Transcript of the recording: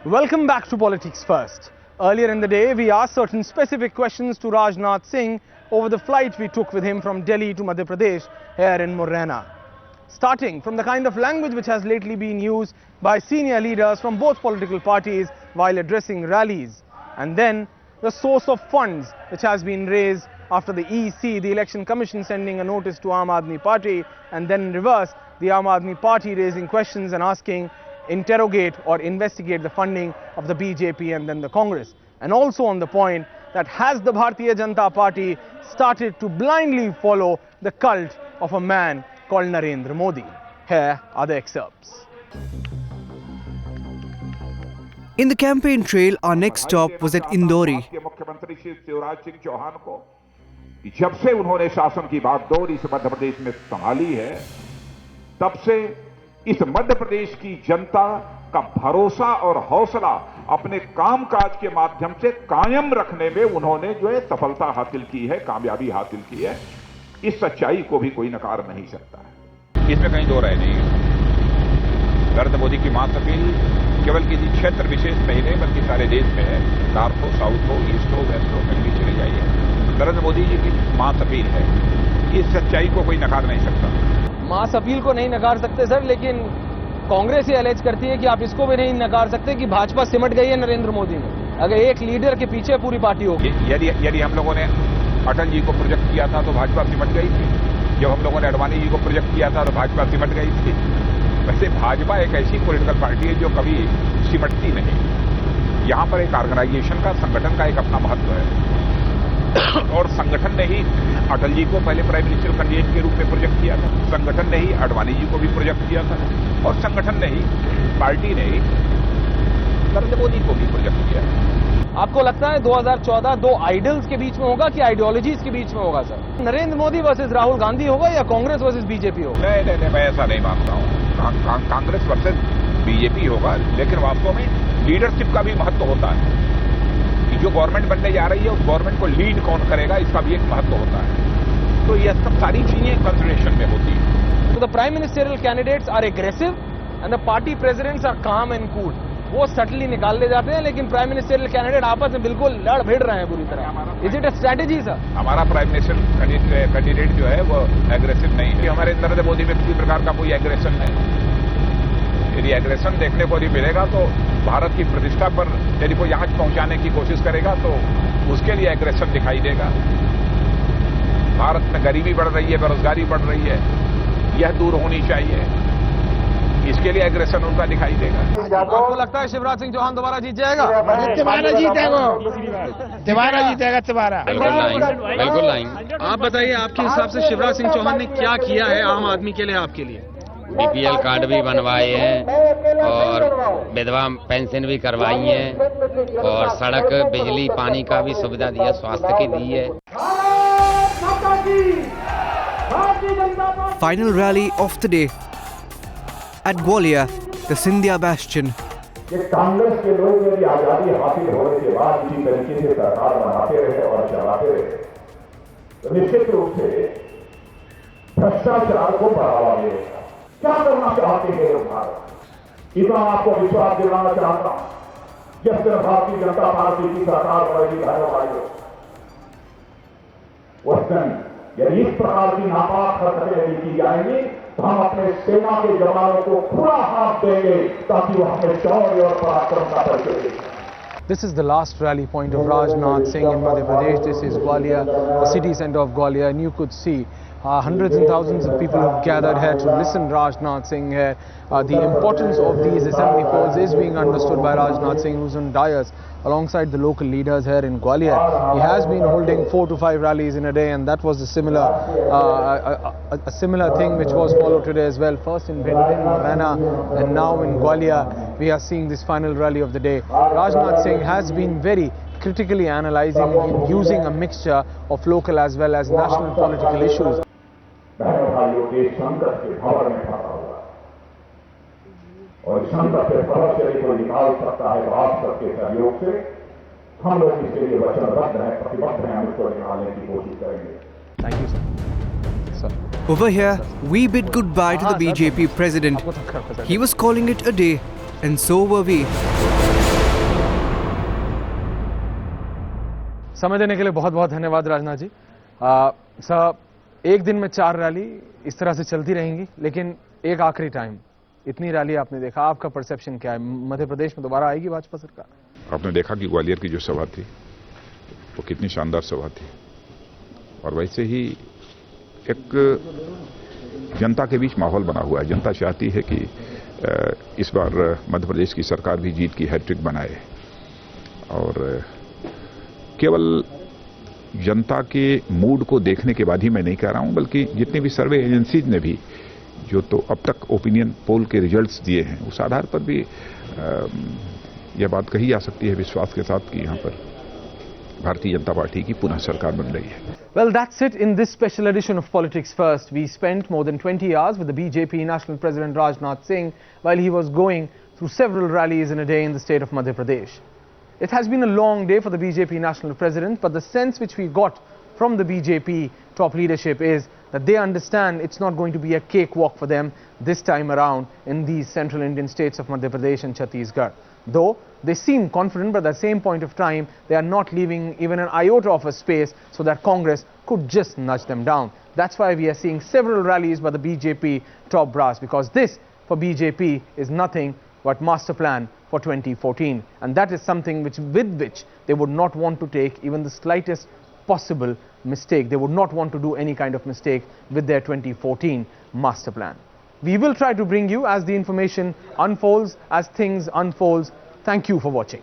Welcome back to Politics First. Earlier in the day, we asked certain specific questions to Rajnath Singh over the flight we took with him from Delhi to Madhya Pradesh here in Morena. Starting from the kind of language which has lately been used by senior leaders from both political parties while addressing rallies, and then the source of funds which has been raised after the EC, the Election Commission, sending a notice to Aam Aadmi Party, and then in reverse, the Aam Aadmi Party raising questions and asking interrogate or investigate the funding of the BJP and then the Congress. And also on the point that has the Bharatiya Janata Party started to blindly follow the cult of a man called Narendra Modi. Here are the excerpts. In the campaign trail, our next stop was at Indori. मुख्यमंत्री श्री शिवराज सिंह चौहान को जब से उन्होंने शासन की बागडोर इस मध्य प्रदेश में संभाली है, तब से इस मध्य प्रदेश की जनता का भरोसा और हौसला अपने कामकाज के माध्यम से कायम रखने में उन्होंने जो है सफलता हासिल की है, कामयाबी हासिल की है। इस सच्चाई को भी कोई नकार नहीं सकता है। इसमें कहीं दो राय नहीं है। नरेंद्र मोदी की मास अपील केवल किसी क्षेत्र विशेष में ही नहीं बल्कि सारे देश में है। नॉर्थ हो, साउथ हो, ईस्ट हो, वेस्ट हो, कहीं भी चले जाइए, नरेंद्र मोदी जी की मास अपील है। इस सच्चाई को कोई नकार नहीं सकता। मास अपील को नहीं नकार सकते सर, लेकिन कांग्रेस ये एलेज करती है कि आप इसको भी नहीं नकार सकते कि भाजपा सिमट गई है नरेंद्र मोदी में। अगर एक लीडर के पीछे पूरी पार्टी होगी। यदि हम लोगों ने अटल जी को प्रोजेक्ट किया था तो भाजपा सिमट गई थी। जब हम लोगों ने अडवाणी जी को प्रोजेक्ट किया था तो भाजपा सिमट गई थी। वैसे भाजपा एक ऐसी पॉलिटिकल पार्टी है जो कभी सिमटती नहीं। यहां पर एक ऑर्गेनाइजेशन का, संगठन का एक अपना महत्व है और संगठन ने ही अटल जी को पहले प्राइम मिनिस्टर कैंडिडेट के रूप में प्रोजेक्ट किया था, संगठन ने ही अडवाणी जी को भी प्रोजेक्ट किया था और संगठन ने ही, पार्टी ने ही नरेंद्र मोदी को भी प्रोजेक्ट किया। आपको लगता है 2014 दो आइडल्स के बीच में होगा कि आइडियोलॉजीज के बीच में होगा सर? नरेंद्र मोदी वर्सेस राहुल गांधी होगा या कांग्रेस वर्सेस बीजेपी होगा? नहीं, मैं ऐसा नहीं मानता हूं। कांग्रेस वर्सेस बीजेपी होगा, लेकिन वास्तव में लीडरशिप का भी महत्व होता है कि जो गवर्नमेंट बनने जा रही है उस गवर्नमेंट को लीड कौन करेगा, इसका भी एक महत्व होता है। तो यह सब सारी चीजें कंसिडरेशन में होती है। So the prime ministerial candidates are aggressive and the party presidents are calm and cool. वो सटली निकाल ले जाते हैं, लेकिन प्राइम मिनिस्टरियल कैंडिडेट आपस में बिल्कुल लड़ भिड़ रहे हैं बुरी तरह। Is it a strategy sir? हमारा प्राइम मिनिस्टर कैंडिडेट जो है वो एग्रेसिव नहीं है। हमारे नरेंद्र मोदी में किसी प्रकार का कोई एग्रेशन नहीं। यदि एग्रेशन देखने को नहीं मिलेगा तो भारत की प्रतिष्ठा पर यदि कोई आंच पहुंचाने की कोशिश करेगा तो उसके लिए एग्रेशन दिखाई देगा। भारत में गरीबी बढ़ रही है, बेरोजगारी बढ़ रही है, यह दूर होनी चाहिए, इसके लिए एग्रेशन उनका दिखाई देगा। आपको लगता है शिवराज सिंह चौहान दोबारा जीत जाएगा? तिवारा जीतेगा। बिल्कुल नहीं। आप बताइए, आपके हिसाब से शिवराज सिंह चौहान ने क्या किया है आम आदमी के लिए, आपके लिए? बीपीएल कार्ड भी बनवाए हैं और विधवा पेंशन भी करवाई है और सड़क, बिजली, पानी का भी सुविधा दिया, स्वास्थ्य की दी है। Final rally of the day at Gwalior, the Scindia Bastion. कि कांग्रेस के लोग यदि आजादी हासिल होने के बाद इसी तरीके से सरकार बनाते रहे और चलाते रहे तो निश्चित रूप से भ्रष्टाचार को बढ़ावा मिलेगा। क्या करना चाहते हैं लोग भारत? इतना आपको विश्वास दिलाना चाहता हूं, जिस दिन भारतीय जनता पार्टी की सरकार बनेगी भाइयों भाइयों, उस दिन यदि इस प्रकार की नापाक हरकतें यदि की जाएंगी तो हम अपने सेना के जवानों को खुला हाथ देंगे ताकि वो हमें शौर्य और पराक्रम का परिचय दें। This is the last rally point of Rajnath Singh in Madhya Pradesh. This is Gwalior, the city centre of Gwalior, and you could see hundreds and thousands of people have gathered here to listen Rajnath Singh here. The importance of these assembly polls is being understood by Rajnath Singh, who's on dais alongside the local leaders here in Gwalior. He has been holding 4 to 5 rallies in a day, and that was a similar thing which was followed today as well. First in Bhindin, Morena, and now in Gwalior, we are seeing this final rally of the day. Rajnath Singh has been very critically analysing and using a mixture of local as well as national political issues. बहनों भाइयों के संकट के भंवर में फंसा हुआ और संकट से भविष्य को निकाल सकता है। आप सबके सहयोग से हम लोग इसके लिए वचनबद्ध हैं, प्रतिबद्ध हैं, हम इसको निकालने की कोशिश करेंगे। Thank you, sir. Over here, we bid goodbye to the BJP president. He was calling it a day, and so were we. समय देने के लिए बहुत बहुत धन्यवाद राजनाथ जी। सर, एक दिन में 4 रैली इस तरह से चलती रहेंगी, लेकिन एक आखिरी टाइम इतनी रैली आपने देखा, आपका परसेप्शन क्या है? मध्य प्रदेश में दोबारा आएगी भाजपा सरकार? आपने देखा कि ग्वालियर की जो सभा थी वो कितनी शानदार सभा थी, और वैसे ही एक जनता के बीच माहौल बना हुआ है। जनता चाहती है कि इस बार मध्य प्रदेश की सरकार भी जीत की हैट्रिक बनाए, और केवल जनता के मूड को देखने के बाद ही मैं नहीं कह रहा हूं, बल्कि जितनी भी सर्वे एजेंसीज ने भी जो तो अब तक ओपिनियन पोल के रिजल्ट्स दिए हैं, उस आधार पर भी यह बात कही जा सकती है विश्वास के साथ कि यहां पर भारतीय जनता पार्टी की पुनः सरकार बन रही है। Well, that's it in this special edition of Politics First. We spent more than 20 hours with the BJP National President Rajnath Singh while he was going through several rallies in a day in the state of Madhya Pradesh. It has been a long day for the BJP National President, but the sense which we got from the BJP top leadership is that they understand it's not going to be a cakewalk for them this time around in these central Indian states of Madhya Pradesh and Chhattisgarh. Though they seem confident, but at the same point of time, they are not leaving even an iota of a space so that Congress could just nudge them down. That's why we are seeing several rallies by the BJP top brass, because this for BJP is nothing but master plan for 2014, and that is something with which they would not want to take even the slightest possible mistake. They would not want to do any kind of mistake with their 2014 master plan. We will try to bring you as the information unfolds, as things unfolds. Thank you for watching.